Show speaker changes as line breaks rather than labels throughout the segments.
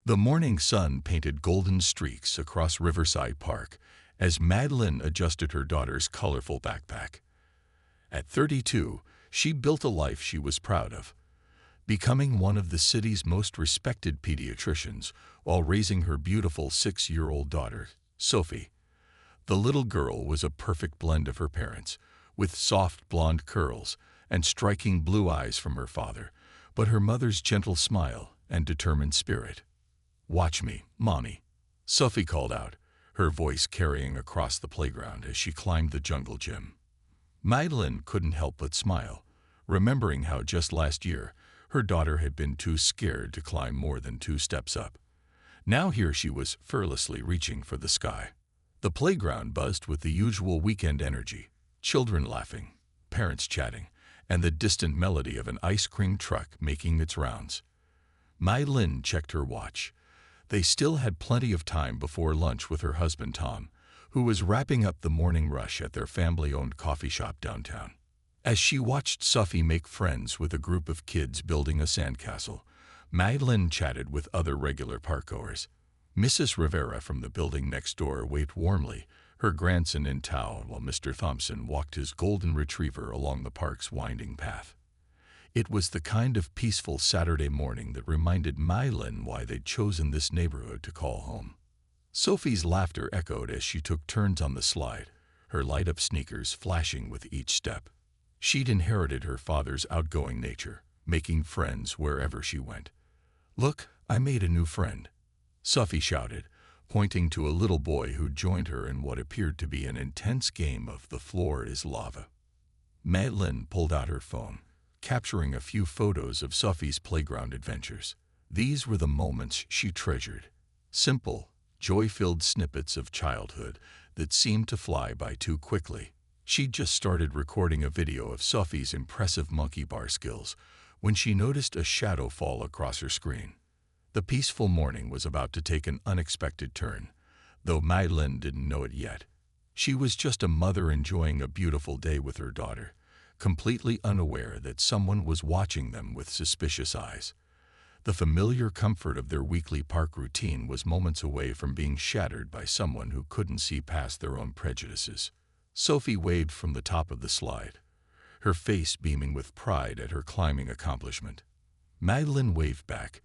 The morning sun painted golden streaks across Riverside Park as Madeline adjusted her daughter's colorful backpack. At 32, she built a life she was proud of, becoming one of the city's most respected pediatricians while raising her beautiful 6-year-old daughter, Sophie. The little girl was a perfect blend of her parents, with soft blonde curls and striking blue eyes from her father, but her mother's gentle smile and determined spirit. "Watch me, Mommy," Sophie called out, her voice carrying across the playground as she climbed the jungle gym. Madeline couldn't help but smile, remembering how just last year her daughter had been too scared to climb more than 2 steps up. Now here she was fearlessly reaching for the sky. The playground buzzed with the usual weekend energy, children laughing, parents chatting, and the distant melody of an ice cream truck making its rounds. Madeline checked her watch. They still had plenty of time before lunch with her husband Tom, who was wrapping up the morning rush at their family-owned coffee shop downtown. As she watched Sophie make friends with a group of kids building a sandcastle, Madeline chatted with other regular parkgoers. Mrs. Rivera from the building next door waved warmly, her grandson in tow, while Mr. Thompson walked his golden retriever along the park's winding path. It was the kind of peaceful Saturday morning that reminded Madeline why they'd chosen this neighborhood to call home. Sophie's laughter echoed as she took turns on the slide, her light-up sneakers flashing with each step. She'd inherited her father's outgoing nature, making friends wherever she went. "Look, I made a new friend," Sophie shouted, pointing to a little boy who joined her in what appeared to be an intense game of the floor is lava. Madeline pulled out her phone, capturing a few photos of Sophie's playground adventures. These were the moments she treasured, simple, joy-filled snippets of childhood that seemed to fly by too quickly. She'd just started recording a video of Sophie's impressive monkey bar skills when she noticed a shadow fall across her screen. The peaceful morning was about to take an unexpected turn, though Madeline didn't know it yet. She was just a mother enjoying a beautiful day with her daughter, completely unaware that someone was watching them with suspicious eyes. The familiar comfort of their weekly park routine was moments away from being shattered by someone who couldn't see past their own prejudices. Sophie waved from the top of the slide, her face beaming with pride at her climbing accomplishment. Madeline waved back,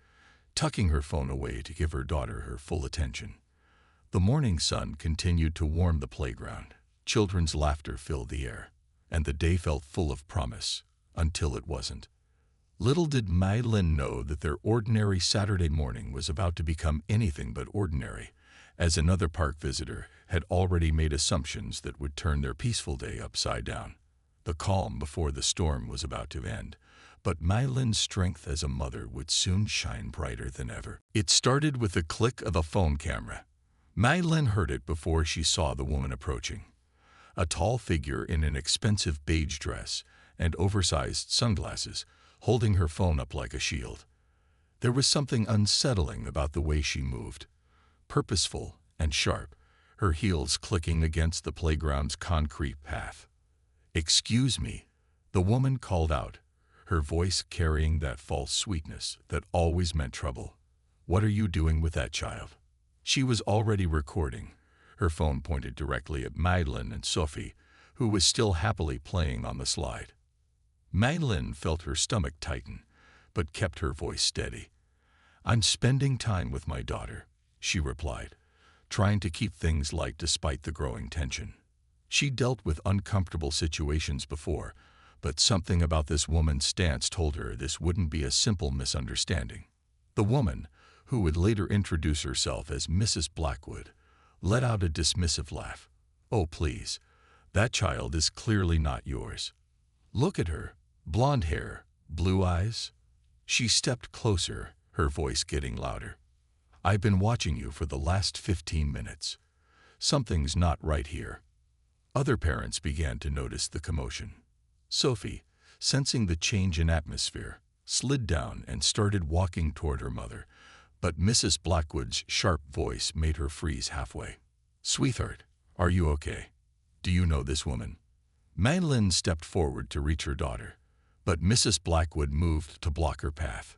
tucking her phone away to give her daughter her full attention. The morning sun continued to warm the playground, children's laughter filled the air, and the day felt full of promise, until it wasn't. Little did Madeline know that their ordinary Saturday morning was about to become anything but ordinary, as another park visitor had already made assumptions that would turn their peaceful day upside down. The calm before the storm was about to end, but Madeline's strength as a mother would soon shine brighter than ever. It started with the click of a phone camera. Madeline heard it before she saw the woman approaching. A tall figure in an expensive beige dress and oversized sunglasses, holding her phone up like a shield. There was something unsettling about the way she moved, purposeful and sharp, her heels clicking against the playground's concrete path. "Excuse me," the woman called out, her voice carrying that false sweetness that always meant trouble. "What are you doing with that child?" She was already recording, her phone pointed directly at Madeline and Sophie, who was still happily playing on the slide. Madeline felt her stomach tighten, but kept her voice steady. "I'm spending time with my daughter," she replied, trying to keep things light despite the growing tension. She dealt with uncomfortable situations before, but something about this woman's stance told her this wouldn't be a simple misunderstanding. The woman, who would later introduce herself as Mrs. Blackwood, let out a dismissive laugh. "Oh, please, that child is clearly not yours. Look at her, blonde hair, blue eyes." She stepped closer, her voice getting louder. "I've been watching you for the last 15 minutes. Something's not right here." Other parents began to notice the commotion. Sophie, sensing the change in atmosphere, slid down and started walking toward her mother, but Mrs. Blackwood's sharp voice made her freeze halfway. "Sweetheart, are you okay? Do you know this woman?" Madeline stepped forward to reach her daughter, but Mrs. Blackwood moved to block her path.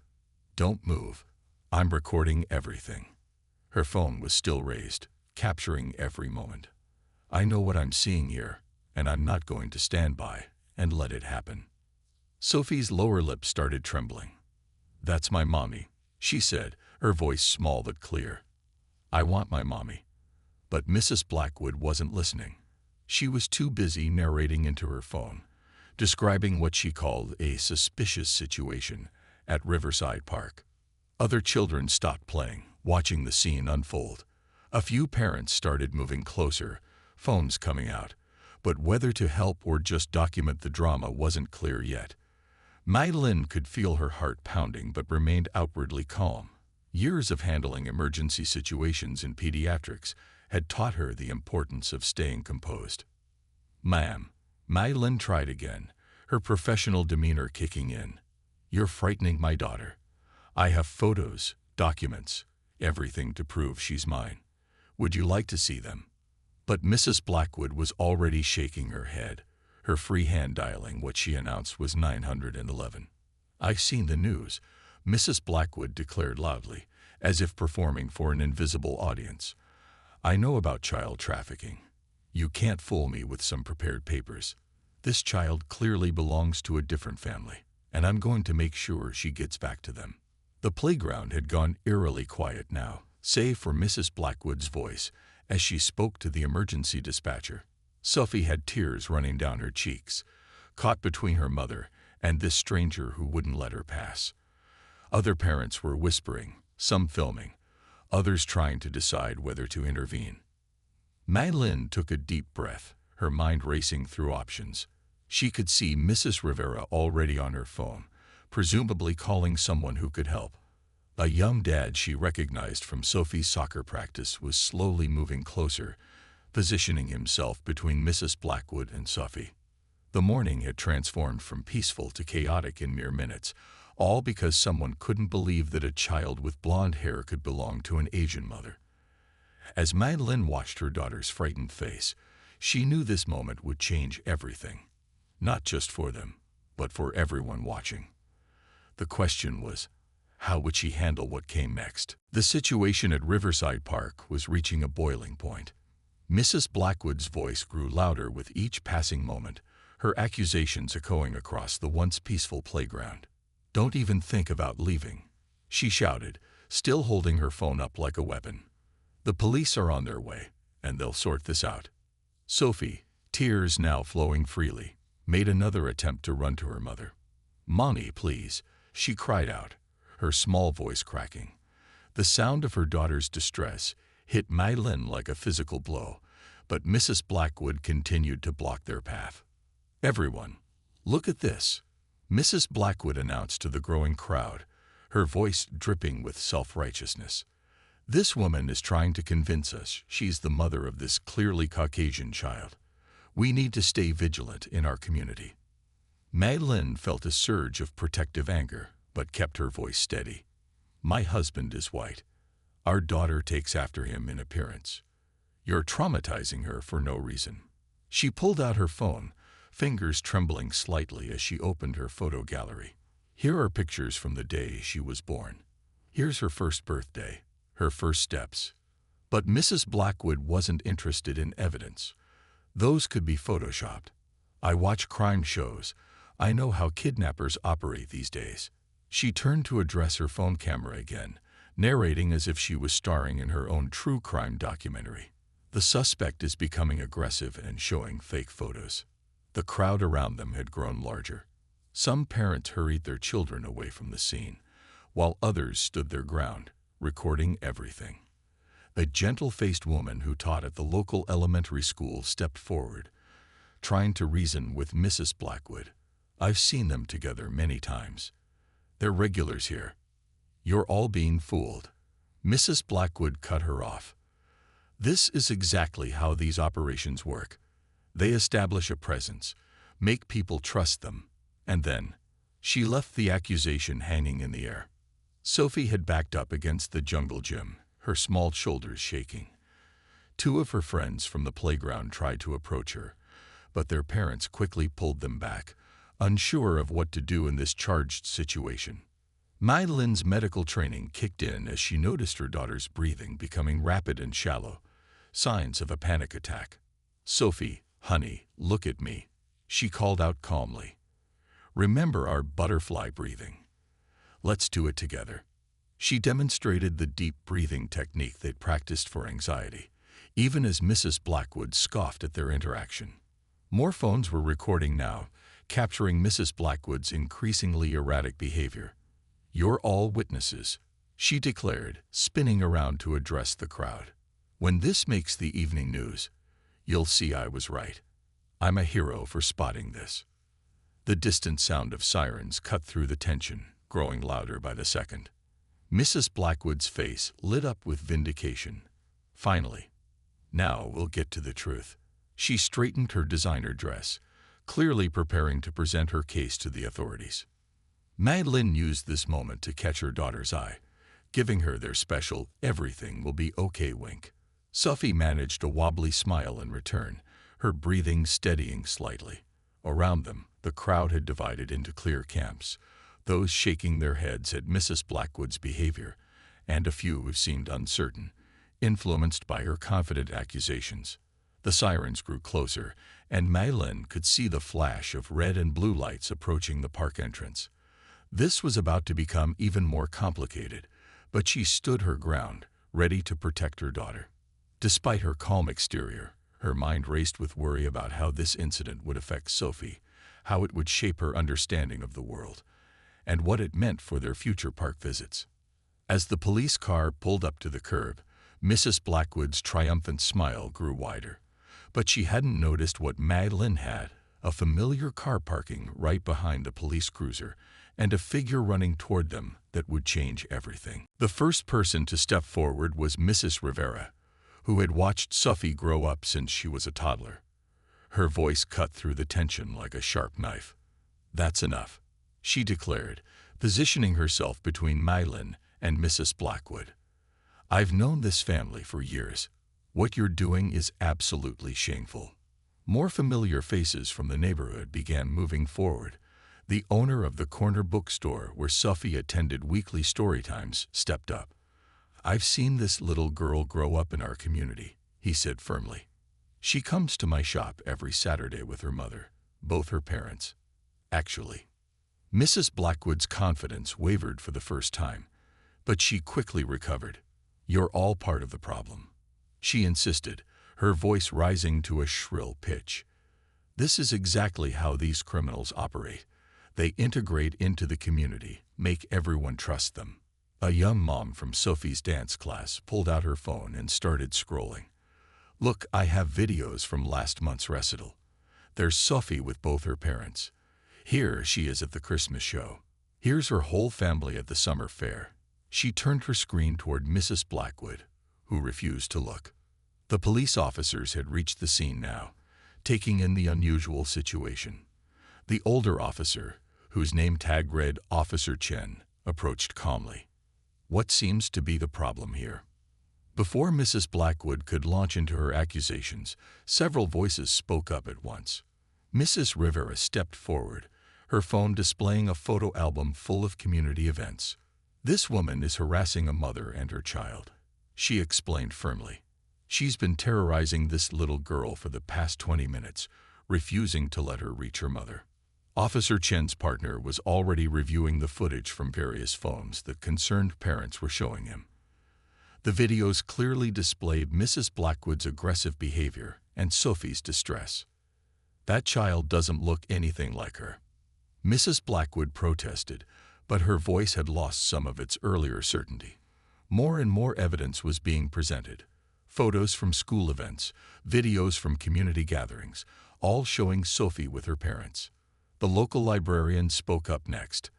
"Don't move. I'm recording everything. Her phone was still raised, capturing every moment. I know what I'm seeing here, and I'm not going to stand by and let it happen. Sophie's lower lip started trembling. That's my mommy, she said, her voice small but clear. I want my mommy. But Mrs. Blackwood wasn't listening. She was too busy narrating into her phone, describing what she called a suspicious situation at Riverside Park. Other children stopped playing, watching the scene unfold. A few parents started moving closer, phones coming out, but whether to help or just document the drama wasn't clear yet. Madeline could feel her heart pounding but remained outwardly calm. Years of handling emergency situations in pediatrics had taught her the importance of staying composed. Ma'am, Madeline tried again, her professional demeanor kicking in. You're frightening my daughter. I have photos, documents, everything to prove she's mine. Would you like to see them? But Mrs. Blackwood was already shaking her head, her free hand dialing what she announced was 911. I've seen the news, Mrs. Blackwood declared loudly, as if performing for an invisible audience. I know about child trafficking. You can't fool me with some prepared papers. This child clearly belongs to a different family, and I'm going to make sure she gets back to them. The playground had gone eerily quiet now, save for Mrs. Blackwood's voice as she spoke to the emergency dispatcher. Sophie had tears running down her cheeks, caught between her mother and this stranger who wouldn't let her pass. Other parents were whispering, some filming, others trying to decide whether to intervene. Madeline took a deep breath, her mind racing through options. She could see Mrs. Rivera already on her phone, presumably calling someone who could help. A young dad she recognized from Sophie's soccer practice was slowly moving closer, positioning himself between Mrs. Blackwood and Sophie. The morning had transformed from peaceful to chaotic in mere minutes, all because someone couldn't believe that a child with blonde hair could belong to an Asian mother. As Madeline watched her daughter's frightened face, she knew this moment would change everything, not just for them, but for everyone watching. The question was, how would she handle what came next? The situation at Riverside Park was reaching a boiling point. Mrs. Blackwood's voice grew louder with each passing moment, her accusations echoing across the once peaceful playground. Don't even think about leaving, she shouted, still holding her phone up like a weapon. The police are on their way, and they'll sort this out. Sophie, tears now flowing freely, made another attempt to run to her mother. Mommy, please, she cried out, her small voice cracking. The sound of her daughter's distress hit Madeline like a physical blow, but Mrs. Blackwood continued to block their path. Everyone, look at this, Mrs. Blackwood announced to the growing crowd, her voice dripping with self-righteousness. This woman is trying to convince us she's the mother of this clearly Caucasian child. We need to stay vigilant in our community. Madeline felt a surge of protective anger, but kept her voice steady. My husband is white. Our daughter takes after him in appearance. You're traumatizing her for no reason. She pulled out her phone, fingers trembling slightly as she opened her photo gallery. Here are pictures from the day she was born. Here's her first birthday, her first steps. But Mrs. Blackwood wasn't interested in evidence. Those could be photoshopped. I watch crime shows. I know how kidnappers operate these days. She turned to address her phone camera again, narrating as if she was starring in her own true crime documentary. The suspect is becoming aggressive and showing fake photos. The crowd around them had grown larger. Some parents hurried their children away from the scene, while others stood their ground, recording everything. A gentle-faced woman who taught at the local elementary school stepped forward, trying to reason with Mrs. Blackwood. I've seen them together many times. They're regulars here. You're all being fooled. Mrs. Blackwood cut her off. This is exactly how these operations work. They establish a presence, make people trust them, and then she left the accusation hanging in the air. Sophie had backed up against the jungle gym, her small shoulders shaking. Two of her friends from the playground tried to approach her, but their parents quickly pulled them back, unsure of what to do in this charged situation. Madeline's medical training kicked in as she noticed her daughter's breathing becoming rapid and shallow, signs of a panic attack. "Sophie, honey, look at me," she called out calmly. "Remember our butterfly breathing. Let's do it together." She demonstrated the deep breathing technique they'd practiced for anxiety, even as Mrs. Blackwood scoffed at their interaction. More phones were recording now, capturing Mrs. Blackwood's increasingly erratic behavior. "You're all witnesses," she declared, spinning around to address the crowd. "When this makes the evening news, you'll see I was right. I'm a hero for spotting this." The distant sound of sirens cut through the tension, growing louder by the second. Mrs. Blackwood's face lit up with vindication. "Finally. Now we'll get to the truth." She straightened her designer dress, clearly preparing to present her case to the authorities. Madeline used this moment to catch her daughter's eye, giving her their special "everything will be okay" wink. Sophie managed a wobbly smile in return, her breathing steadying slightly. Around them, the crowd had divided into clear camps, those shaking their heads at Mrs. Blackwood's behavior, and a few who seemed uncertain, influenced by her confident accusations. The sirens grew closer, and Madeline could see the flash of red and blue lights approaching the park entrance. This was about to become even more complicated, but she stood her ground, ready to protect her daughter. Despite her calm exterior, her mind raced with worry about how this incident would affect Sophie, how it would shape her understanding of the world, and what it meant for their future park visits. As the police car pulled up to the curb, Mrs. Blackwood's triumphant smile grew wider. But she hadn't noticed what Madeline had: a familiar car parking right behind the police cruiser, and a figure running toward them that would change everything. The first person to step forward was Mrs. Rivera, who had watched Sophie grow up since she was a toddler. Her voice cut through the tension like a sharp knife. "That's enough," she declared, positioning herself between Madeline and Mrs. Blackwood. "I've known this family for years. What you're doing is absolutely shameful." More familiar faces from the neighborhood began moving forward. The owner of the corner bookstore where Sophie attended weekly story times stepped up. "I've seen this little girl grow up in our community," he said firmly. "She comes to my shop every Saturday with her mother, both her parents. Actually." Mrs. Blackwood's confidence wavered for the first time, but she quickly recovered. "You're all part of the problem," she insisted, her voice rising to a shrill pitch. "This is exactly how these criminals operate. They integrate into the community, make everyone trust them." A young mom from Sophie's dance class pulled out her phone and started scrolling. "Look, I have videos from last month's recital. There's Sophie with both her parents. Here she is at the Christmas show. Here's her whole family at the summer fair." She turned her screen toward Mrs. Blackwood, who refused to look. The police officers had reached the scene now, taking in the unusual situation. The older officer, whose name tag read Officer Chen, approached calmly. "What seems to be the problem here?" Before Mrs. Blackwood could launch into her accusations, several voices spoke up at once. Mrs. Rivera stepped forward, her phone displaying a photo album full of community events. "This woman is harassing a mother and her child," she explained firmly. "She's been terrorizing this little girl for the past 20 minutes, refusing to let her reach her mother." Officer Chen's partner was already reviewing the footage from various phones that concerned parents were showing him. The videos clearly displayed Mrs. Blackwood's aggressive behavior and Sophie's distress. "That child doesn't look anything like her," Mrs. Blackwood protested, but her voice had lost some of its earlier certainty. More and more evidence was being presented. Photos from school events, videos from community gatherings, all showing Sophie with her parents. The local librarian spoke up next.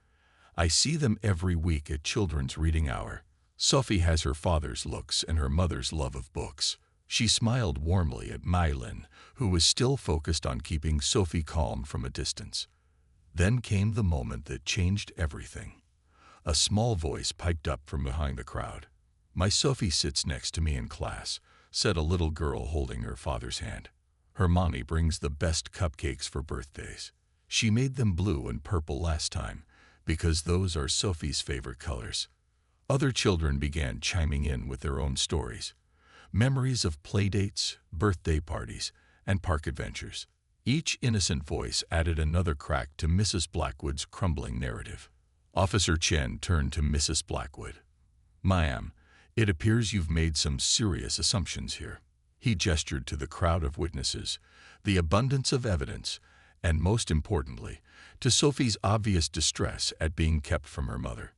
"I see them every week at Children's Reading Hour. Sophie has her father's looks and her mother's love of books." She smiled warmly at Madeline, who was still focused on keeping Sophie calm from a distance. Then came the moment that changed everything. A small voice piped up from behind the crowd. "My Sophie sits next to me in class," said a little girl holding her father's hand. "Her mommy brings the best cupcakes for birthdays. She made them blue and purple last time, because those are Sophie's favorite colors. Other children began chiming in with their own stories, memories of playdates, birthday parties, and park adventures. Each innocent voice added another crack to Mrs. Blackwood's crumbling narrative. Officer Chen turned to Mrs. Blackwood. "Ma'am, it appears you've made some serious assumptions here." He gestured to the crowd of witnesses, the abundance of evidence, and most importantly, to Sophie's obvious distress at being kept from her mother.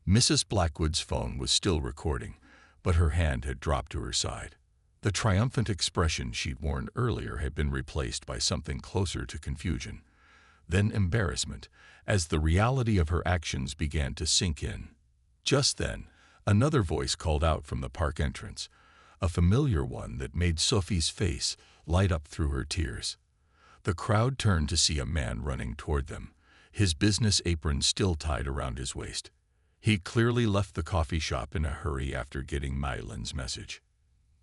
Mrs. Blackwood's phone was still recording, but her hand had dropped to her side. The triumphant expression she'd worn earlier had been replaced by something closer to confusion, then embarrassment, as the reality of her actions began to sink in. Just then, another voice called out from the park entrance, a familiar one that made Sophie's face light up through her tears. The crowd turned to see a man running toward them, his business apron still tied around his waist. He clearly left the coffee shop in a hurry after getting Madeline's message.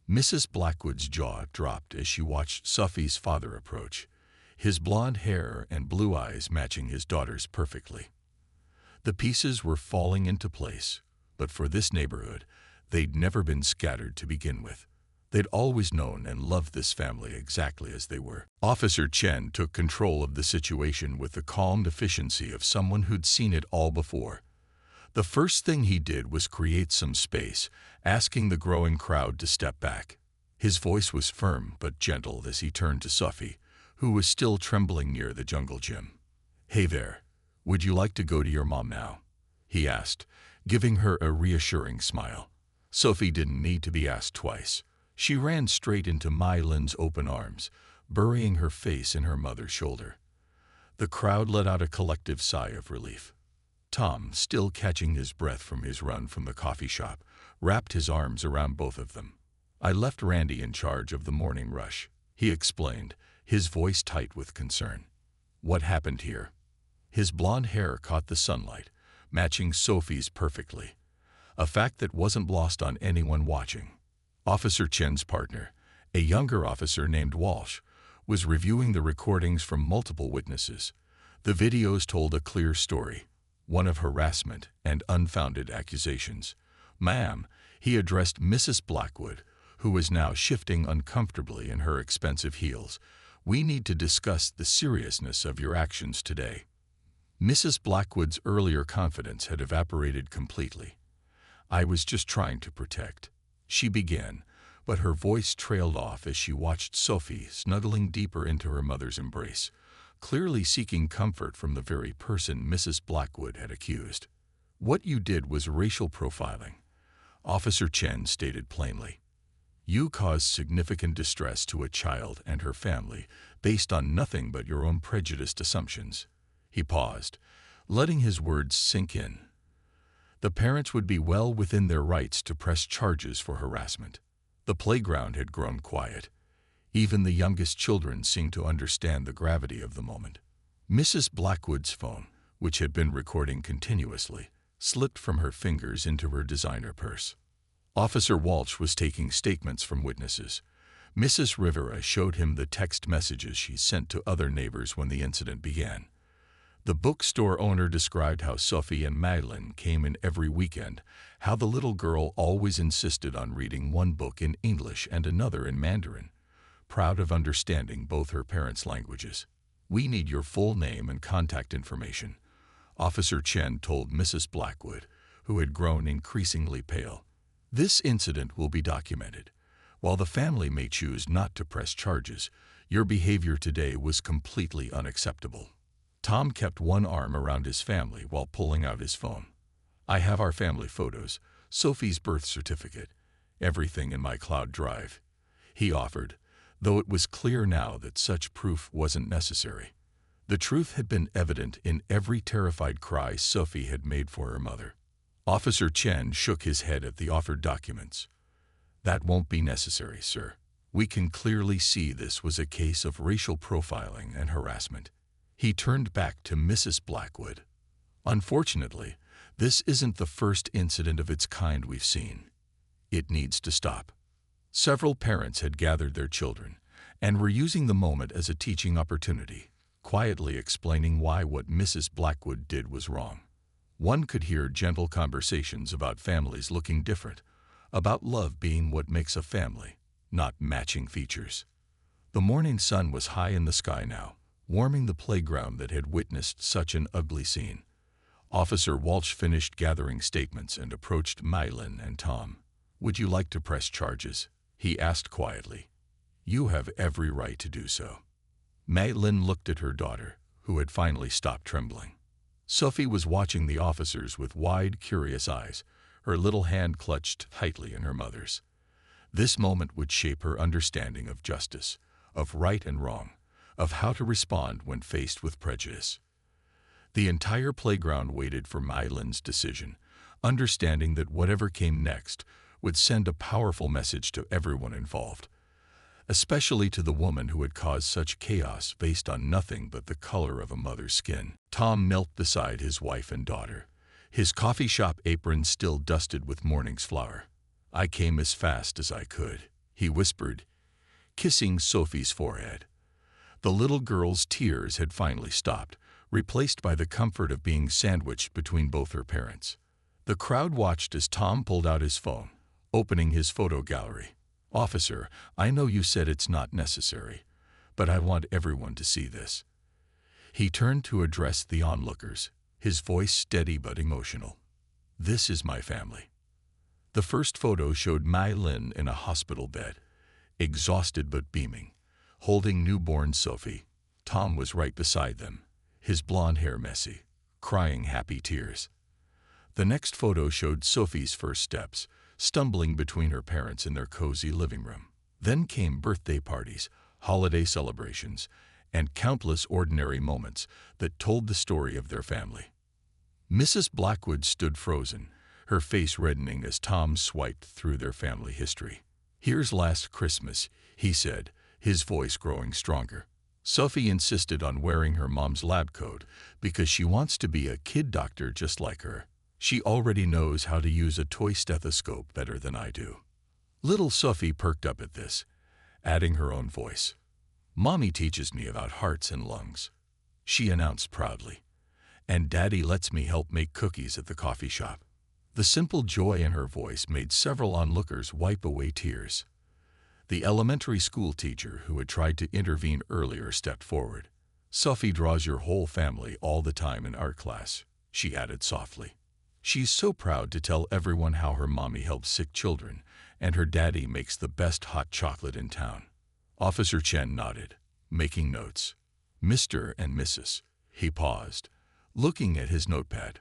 Mrs. Blackwood's jaw dropped as she watched Sophie's father approach, his blonde hair and blue eyes matching his daughter's perfectly. The pieces were falling into place, but for this neighborhood, they'd never been scattered to begin with. They'd always known and loved this family exactly as they were. Officer Chen took control of the situation with the calm efficiency of someone who'd seen it all before. The first thing he did was create some space, asking the growing crowd to step back. His voice was firm but gentle as he turned to Sophie, who was still trembling near the jungle gym. "Hey there, would you like to go to your mom now?" he asked, giving her a reassuring smile. Sophie didn't need to be asked twice. She ran straight into Madeline's open arms, burying her face in her mother's shoulder. The crowd let out a collective sigh of relief. Tom, still catching his breath from his run from the coffee shop, wrapped his arms around both of them. "I left Randy in charge of the morning rush," he explained, his voice tight with concern. "What happened here?" His blonde hair caught the sunlight, matching Sophie's perfectly, a fact that wasn't lost on anyone watching. Officer Chen's partner, a younger officer named Walsh, was reviewing the recordings from multiple witnesses. The videos told a clear story, one of harassment and unfounded accusations. "Ma'am," he addressed Mrs. Blackwood, who was now shifting uncomfortably in her expensive heels, "we need to discuss the seriousness of your actions today." Mrs. Blackwood's earlier confidence had evaporated completely. "I was just trying to protect," she began, but her voice trailed off as she watched Sophie snuggling deeper into her mother's embrace, clearly seeking comfort from the very person Mrs. Blackwood had accused. "What you did was racial profiling," Officer Chen stated plainly. "You caused significant distress to a child and her family based on nothing but your own prejudiced assumptions." He paused, letting his words sink in. The parents would be well within their rights to press charges for harassment. The playground had grown quiet. Even the youngest children seemed to understand the gravity of the moment. Mrs. Blackwood's phone, which had been recording continuously, slipped from her fingers into her designer purse. Officer Walsh was taking statements from witnesses. Mrs. Rivera showed him the text messages she sent to other neighbors when the incident began. The bookstore owner described how Sophie and Madeline came in every weekend, how the little girl always insisted on reading one book in English and another in Mandarin, proud of understanding both her parents' languages. "We need your full name and contact information," Officer Chen told Mrs. Blackwood, who had grown increasingly pale. "This incident will be documented. While the family may choose not to press charges, your behavior today was completely unacceptable." Tom kept one arm around his family while pulling out his phone. "I have our family photos, Sophie's birth certificate, everything in my cloud drive," he offered, though it was clear now that such proof wasn't necessary. The truth had been evident in every terrified cry Sophie had made for her mother. Officer Chen shook his head at the offered documents. "That won't be necessary, sir. We can clearly see this was a case of racial profiling and harassment." He turned back to Mrs. Blackwood. "Unfortunately, this isn't the first incident of its kind we've seen. It needs to stop." Several parents had gathered their children and were using the moment as a teaching opportunity, quietly explaining why what Mrs. Blackwood did was wrong. One could hear gentle conversations about families looking different, about love being what makes a family, not matching features. The morning sun was high in the sky now, warming the playground that had witnessed such an ugly scene. Officer Walsh finished gathering statements and approached Mylin and Tom. "Would you like to press charges?" he asked quietly. "You have every right to do so." Mylin looked at her daughter, who had finally stopped trembling. Sophie was watching the officers with wide, curious eyes, her little hand clutched tightly in her mother's. This moment would shape her understanding of justice, of right and wrong, of how to respond when faced with prejudice. The entire playground waited for Mylin's decision, understanding that whatever came next would send a powerful message to everyone involved, especially to the woman who had caused such chaos based on nothing but the color of a mother's skin. Tom knelt beside his wife and daughter, his coffee shop apron still dusted with morning's flour. "I came as fast as I could," he whispered, kissing Sophie's forehead. The little girl's tears had finally stopped, replaced by the comfort of being sandwiched between both her parents. The crowd watched as Tom pulled out his phone, opening his photo gallery. "Officer, I know you said it's not necessary, but I want everyone to see this." He turned to address the onlookers, his voice steady but emotional. "This is my family." The first photo showed Mylin in a hospital bed, exhausted but beaming, holding newborn Sophie. Tom was right beside them, his blonde hair messy, crying happy tears. The next photo showed Sophie's first steps, stumbling between her parents in their cozy living room. Then came birthday parties, holiday celebrations, and countless ordinary moments that told the story of their family. Mrs. Blackwood stood frozen, her face reddening as Tom swiped through their family history. "Here's last Christmas," he said, his voice growing stronger. "Sophie insisted on wearing her mom's lab coat because she wants to be a kid doctor just like her. She already knows how to use a toy stethoscope better than I do." Little Sophie perked up at this, adding her own voice. "Mommy teaches me about hearts and lungs," she announced proudly. "And Daddy lets me help make cookies at the coffee shop." The simple joy in her voice made several onlookers wipe away tears. The elementary school teacher who had tried to intervene earlier stepped forward. "Sophie draws your whole family all the time in art class," she added softly. "She's so proud to tell everyone how her mommy helps sick children, and her daddy makes the best hot chocolate in town." Officer Chen nodded, making notes. "Mr. and Mrs." He paused, looking at his notepad.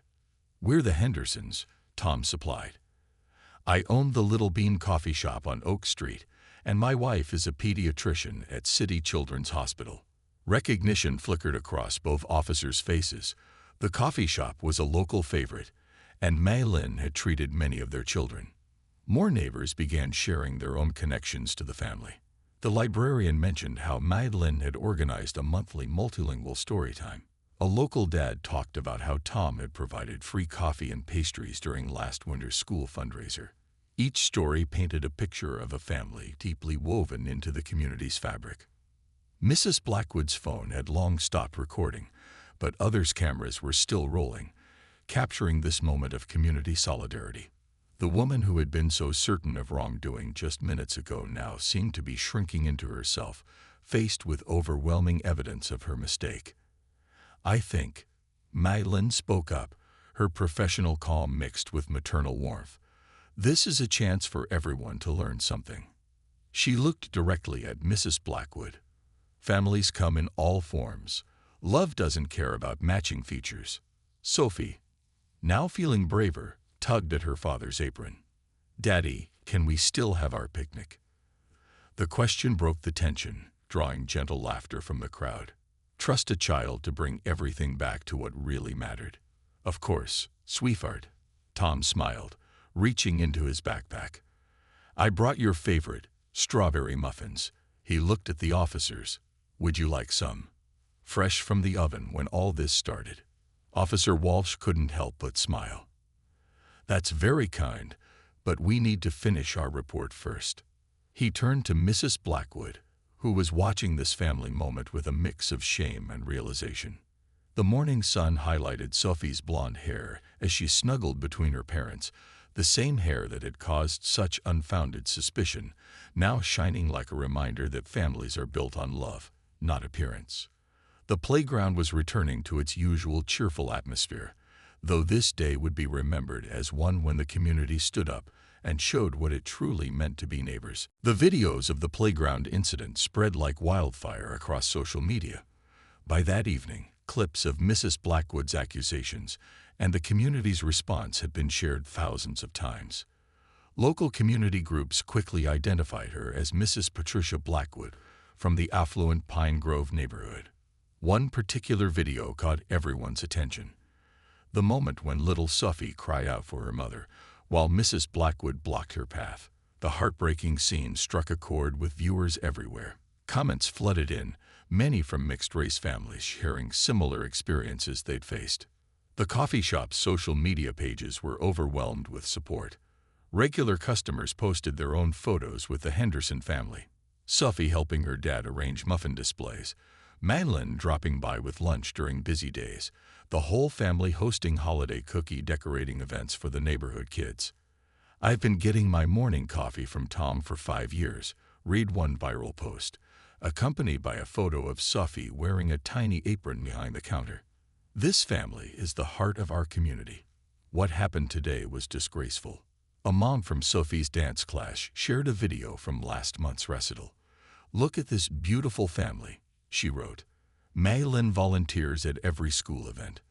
"We're the Hendersons," Tom supplied. "I own the Little Bean coffee shop on Oak Street, and my wife is a pediatrician at City Children's Hospital." Recognition flickered across both officers' faces. The coffee shop was a local favorite, and Mylin had treated many of their children. More neighbors began sharing their own connections to the family. The librarian mentioned how Mylin had organized a monthly multilingual story time. A local dad talked about how Tom had provided free coffee and pastries during last winter's school fundraiser. Each story painted a picture of a family deeply woven into the community's fabric. Mrs. Blackwood's phone had long stopped recording, but others' cameras were still rolling, capturing this moment of community solidarity. The woman who had been so certain of wrongdoing just minutes ago now seemed to be shrinking into herself, faced with overwhelming evidence of her mistake. "I think," Mylin spoke up, her professional calm mixed with maternal warmth, "this is a chance for everyone to learn something." She looked directly at Mrs. Blackwood. "Families come in all forms. Love doesn't care about matching features." Sophie, now feeling braver, tugged at her father's apron. "Daddy, can we still have our picnic?" The question broke the tension, drawing gentle laughter from the crowd. Trust a child to bring everything back to what really mattered. "Of course, sweetheart," Tom smiled, reaching into his backpack. "I brought your favorite, strawberry muffins." He looked at the officers. "Would you like some?" Fresh from the oven when all this started. Officer Walsh couldn't help but smile. "That's very kind, but we need to finish our report first." He turned to Mrs. Blackwood, who was watching this family moment with a mix of shame and realization. The morning sun highlighted Sophie's blonde hair as she snuggled between her parents, the same hair that had caused such unfounded suspicion, now shining like a reminder that families are built on love, not appearance. The playground was returning to its usual cheerful atmosphere, though this day would be remembered as one when the community stood up and showed what it truly meant to be neighbors. The videos of the playground incident spread like wildfire across social media. By that evening, clips of Mrs. Blackwood's accusations and the community's response had been shared thousands of times. Local community groups quickly identified her as Mrs. Patricia Blackwood from the affluent Pine Grove neighborhood. One particular video caught everyone's attention. The moment when little Sophie cried out for her mother, while Mrs. Blackwood blocked her path. The heartbreaking scene struck a chord with viewers everywhere. Comments flooded in, many from mixed-race families sharing similar experiences they'd faced. The coffee shop's social media pages were overwhelmed with support. Regular customers posted their own photos with the Henderson family. Sophie helping her dad arrange muffin displays, Madeline dropping by with lunch during busy days, the whole family hosting holiday cookie decorating events for the neighborhood kids. "I've been getting my morning coffee from Tom for 5 years," read one viral post, accompanied by a photo of Sophie wearing a tiny apron behind the counter. "This family is the heart of our community. What happened today was disgraceful." A mom from Sophie's dance class shared a video from last month's recital. "Look at this beautiful family," she wrote. "Maylin volunteers at every school event.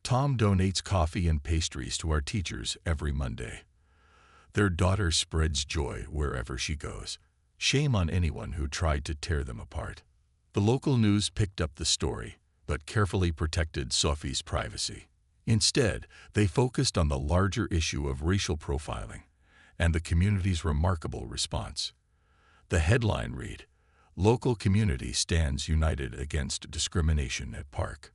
Tom donates coffee and pastries to our teachers every Monday. Their daughter spreads joy wherever she goes. Shame on anyone who tried to tear them apart." The local news picked up the story, but carefully protected Sophie's privacy. Instead, they focused on the larger issue of racial profiling and the community's remarkable response. The headline read, "Local community stands united against discrimination at park."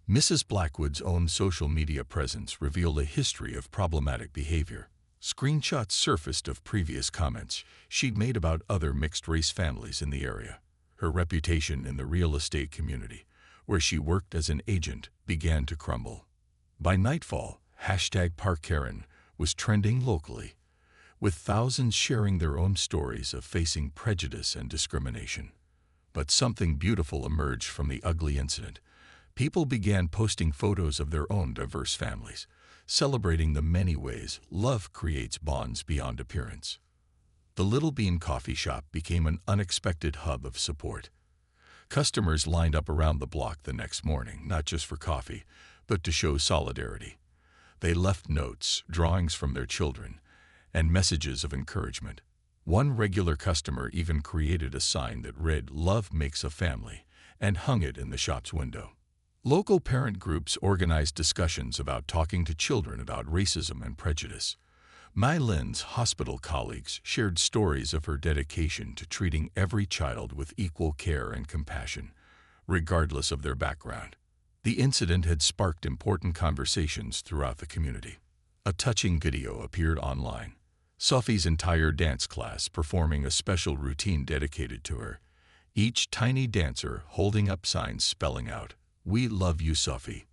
Mrs. Blackwood's own social media presence revealed a history of problematic behavior. Screenshots surfaced of previous comments she'd made about other mixed-race families in the area. Her reputation in the real estate community, where she worked as an agent, began to crumble. By nightfall, #ParkKaren was trending locally, with thousands sharing their own stories of facing prejudice and discrimination. But something beautiful emerged from the ugly incident. People began posting photos of their own diverse families, celebrating the many ways love creates bonds beyond appearance. The Little Bean coffee shop became an unexpected hub of support. Customers lined up around the block the next morning, not just for coffee, but to show solidarity. They left notes, drawings from their children, and messages of encouragement. One regular customer even created a sign that read, "Love makes a family," and hung it in the shop's window. Local parent groups organized discussions about talking to children about racism and prejudice. Mylin's hospital colleagues shared stories of her dedication to treating every child with equal care and compassion, regardless of their background. The incident had sparked important conversations throughout the community. A touching video appeared online. Sophie's entire dance class performing a special routine dedicated to her, each tiny dancer holding up signs spelling out, "We love you, Sophie."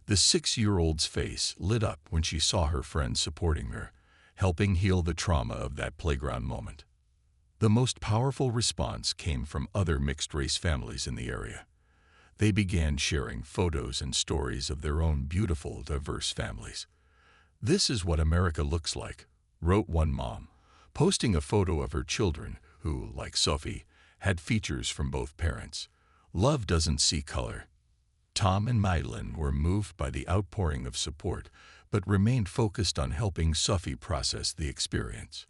The 6-year-old's face lit up when she saw her friends supporting her, helping heal the trauma of that playground moment. The most powerful response came from other mixed-race families in the area. They began sharing photos and stories of their own beautiful, diverse families. "This is what America looks like," wrote one mom, posting a photo of her children who, like Sophie, had features from both parents. "Love doesn't see color." Tom and Madeline were moved by the outpouring of support, but remained focused on helping Sophie process the experience.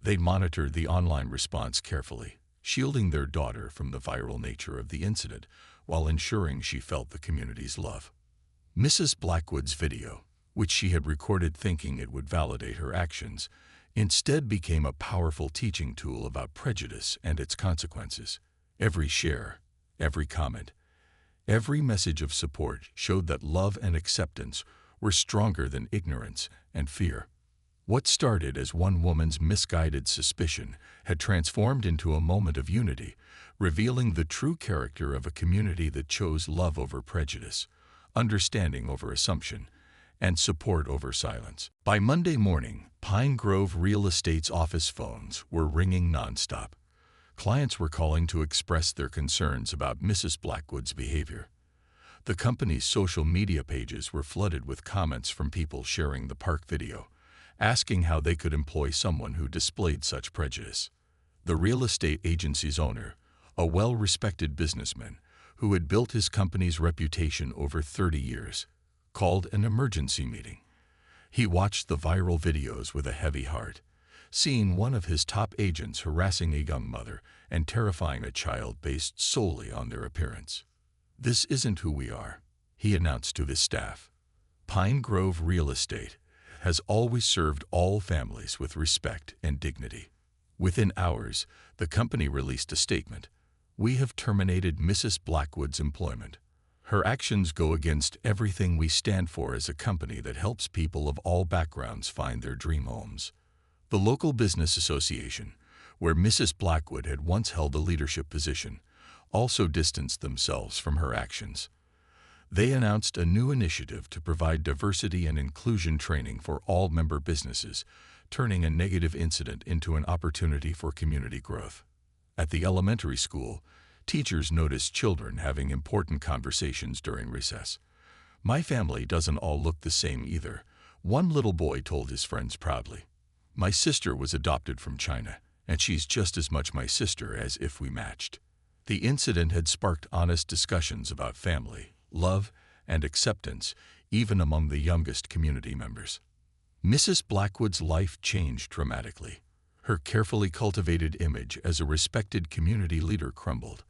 They monitored the online response carefully, shielding their daughter from the viral nature of the incident while ensuring she felt the community's love. Mrs. Blackwood's video, which she had recorded thinking it would validate her actions, instead became a powerful teaching tool about prejudice and its consequences. Every share, every comment, every message of support showed that love and acceptance were stronger than ignorance and fear. What started as one woman's misguided suspicion had transformed into a moment of unity, revealing the true character of a community that chose love over prejudice, understanding over assumption, and support over silence. By Monday morning, Pine Grove Real Estate's office phones were ringing nonstop. Clients were calling to express their concerns about Mrs. Blackwood's behavior. The company's social media pages were flooded with comments from people sharing the park video, asking how they could employ someone who displayed such prejudice. The real estate agency's owner, a well-respected businessman who had built his company's reputation over 30 years, called an emergency meeting. He watched the viral videos with a heavy heart, seeing one of his top agents harassing a young mother and terrifying a child based solely on their appearance. "This isn't who we are," he announced to his staff. "Pine Grove Real Estate has always served all families with respect and dignity." Within hours, the company released a statement. "We have terminated Mrs. Blackwood's employment. Her actions go against everything we stand for as a company that helps people of all backgrounds find their dream homes." The local business association, where Mrs. Blackwood had once held a leadership position, also distanced themselves from her actions. They announced a new initiative to provide diversity and inclusion training for all member businesses, turning a negative incident into an opportunity for community growth. At the elementary school, teachers noticed children having important conversations during recess. "My family doesn't all look the same either," one little boy told his friends proudly. "My sister was adopted from China, and she's just as much my sister as if we matched." The incident had sparked honest discussions about family, love, and acceptance, even among the youngest community members. Mrs. Blackwood's life changed dramatically. Her carefully cultivated image as a respected community leader crumbled.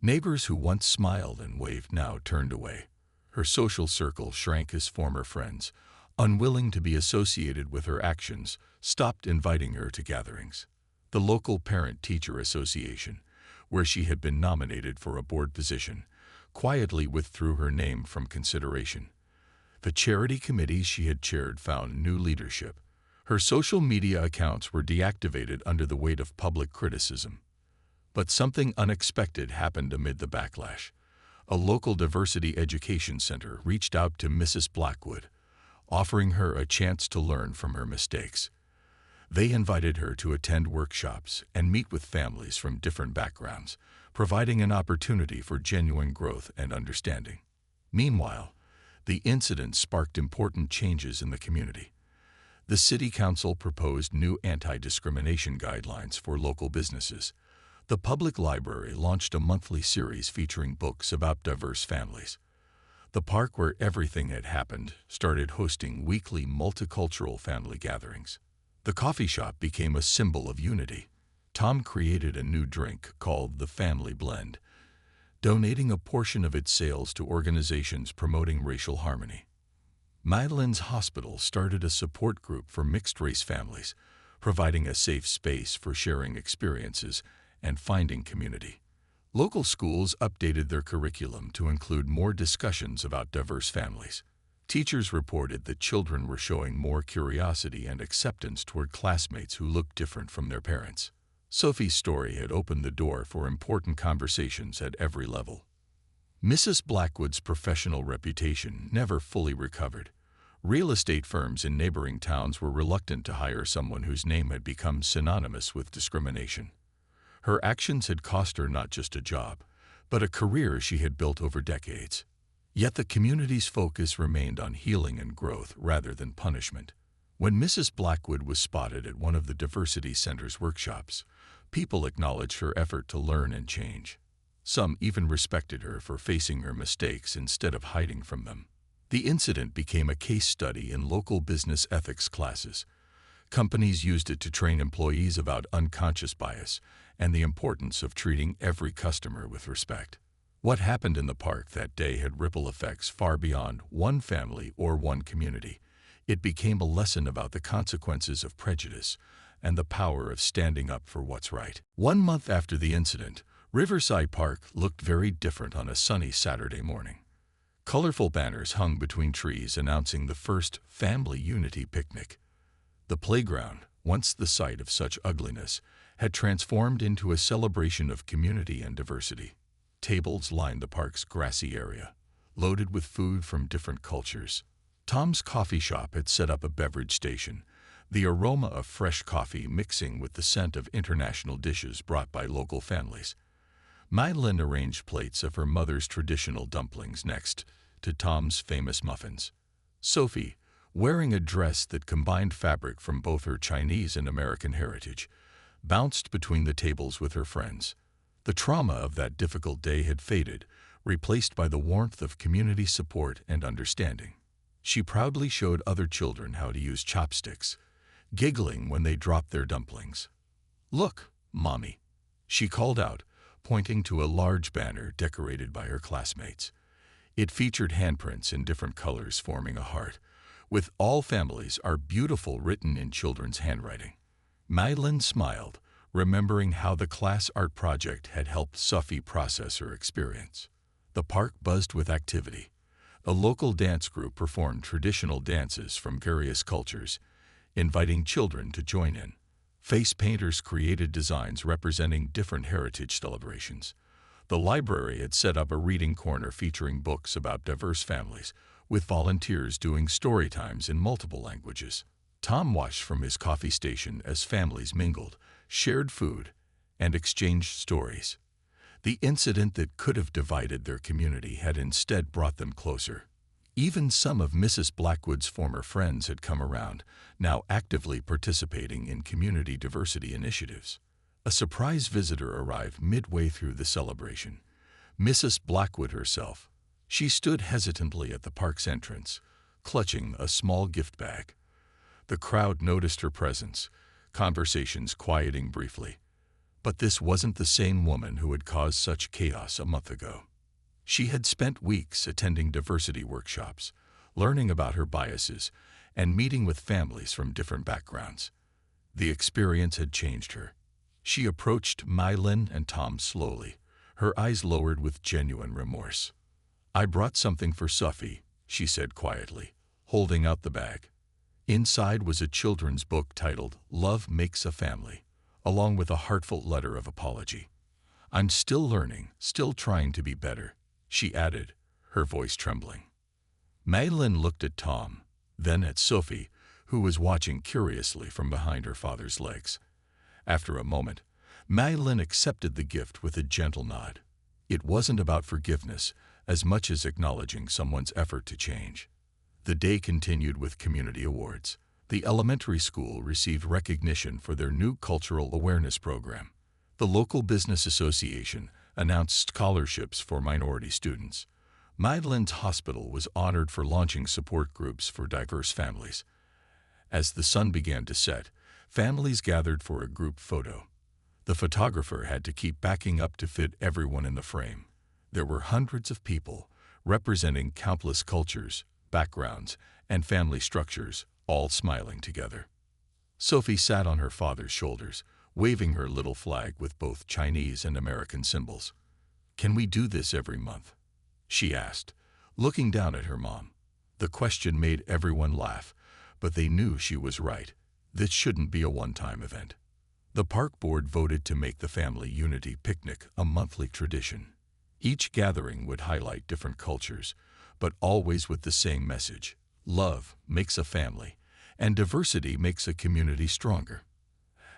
Neighbors who once smiled and waved now turned away. Her social circle shrank as former friends, unwilling to be associated with her actions, stopped inviting her to gatherings. The local Parent-Teacher Association, where she had been nominated for a board position, quietly withdrew her name from consideration. The charity committees she had chaired found new leadership. Her social media accounts were deactivated under the weight of public criticism. But something unexpected happened amid the backlash. A local diversity education center reached out to Mrs. Blackwood, offering her a chance to learn from her mistakes. They invited her to attend workshops and meet with families from different backgrounds, providing an opportunity for genuine growth and understanding. Meanwhile, the incident sparked important changes in the community. The City Council proposed new anti-discrimination guidelines for local businesses. The public library launched a monthly series featuring books about diverse families. The park where everything had happened started hosting weekly multicultural family gatherings. The coffee shop became a symbol of unity. Tom created a new drink called the Family Blend, donating a portion of its sales to organizations promoting racial harmony. Madeline's Hospital started a support group for mixed-race families, providing a safe space for sharing experiences and finding community. Local schools updated their curriculum to include more discussions about diverse families. Teachers reported that children were showing more curiosity and acceptance toward classmates who looked different from their parents. Sophie's story had opened the door for important conversations at every level. Mrs. Blackwood's professional reputation never fully recovered. Real estate firms in neighboring towns were reluctant to hire someone whose name had become synonymous with discrimination. Her actions had cost her not just a job, but a career she had built over decades. Yet the community's focus remained on healing and growth rather than punishment. When Mrs. Blackwood was spotted at one of the Diversity Center's workshops, people acknowledged her effort to learn and change. Some even respected her for facing her mistakes instead of hiding from them. The incident became a case study in local business ethics classes. Companies used it to train employees about unconscious bias and the importance of treating every customer with respect. What happened in the park that day had ripple effects far beyond one family or one community. It became a lesson about the consequences of prejudice and the power of standing up for what's right. 1 month after the incident, Riverside Park looked very different on a sunny Saturday morning. Colorful banners hung between trees announcing the first Family Unity Picnic. The playground, once the site of such ugliness, had transformed into a celebration of community and diversity. Tables lined the park's grassy area, loaded with food from different cultures. Tom's coffee shop had set up a beverage station, the aroma of fresh coffee mixing with the scent of international dishes brought by local families. Madeline arranged plates of her mother's traditional dumplings next to Tom's famous muffins. Sophie, wearing a dress that combined fabric from both her Chinese and American heritage, bounced between the tables with her friends. The trauma of that difficult day had faded, replaced by the warmth of community support and understanding. She proudly showed other children how to use chopsticks, giggling when they dropped their dumplings. "Look, Mommy," she called out, pointing to a large banner decorated by her classmates. It featured handprints in different colors forming a heart, with "All families are beautiful" written in children's handwriting. Madeline smiled, remembering how the class art project had helped Sophie process her experience. The park buzzed with activity. A local dance group performed traditional dances from various cultures, inviting children to join in. Face painters created designs representing different heritage celebrations. The library had set up a reading corner featuring books about diverse families, with volunteers doing story times in multiple languages. Tom watched from his coffee station as families mingled, shared food, and exchanged stories. The incident that could have divided their community had instead brought them closer. Even some of Mrs. Blackwood's former friends had come around, now actively participating in community diversity initiatives. A surprise visitor arrived midway through the celebration. Mrs. Blackwood herself. She stood hesitantly at the park's entrance, clutching a small gift bag. The crowd noticed her presence, conversations quieting briefly. But this wasn't the same woman who had caused such chaos a month ago. She had spent weeks attending diversity workshops, learning about her biases, and meeting with families from different backgrounds. The experience had changed her. She approached Madeline and Tom slowly, her eyes lowered with genuine remorse. "I brought something for Sophie," she said quietly, holding out the bag. Inside was a children's book titled "Love Makes a Family," along with a heartfelt letter of apology. "I'm still learning, still trying to be better," she added, her voice trembling. Madeline looked at Tom, then at Sophie, who was watching curiously from behind her father's legs. After a moment, Madeline accepted the gift with a gentle nod. It wasn't about forgiveness as much as acknowledging someone's effort to change. The day continued with community awards. The elementary school received recognition for their new cultural awareness program. The local business association announced scholarships for minority students. Madeline's hospital was honored for launching support groups for diverse families. As the sun began to set, families gathered for a group photo. The photographer had to keep backing up to fit everyone in the frame. There were hundreds of people, representing countless cultures, backgrounds, and family structures, all smiling together. Sophie sat on her father's shoulders, waving her little flag with both Chinese and American symbols. "Can we do this every month?" she asked, looking down at her mom. The question made everyone laugh, but they knew she was right. This shouldn't be a one-time event. The park board voted to make the Family Unity Picnic a monthly tradition. Each gathering would highlight different cultures, but always with the same message: love makes a family, and diversity makes a community stronger.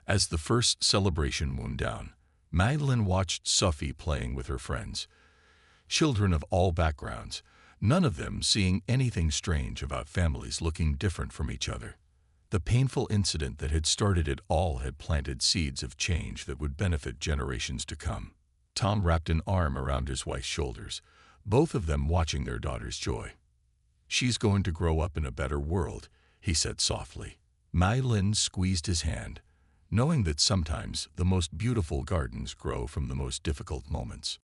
As the first celebration wound down, Madeline watched Sophie playing with her friends. Children of all backgrounds, none of them seeing anything strange about families looking different from each other. The painful incident that had started it all had planted seeds of change that would benefit generations to come. Tom wrapped an arm around his wife's shoulders, both of them watching their daughter's joy. "She's going to grow up in a better world," he said softly. Madeline squeezed his hand, knowing that sometimes the most beautiful gardens grow from the most difficult moments.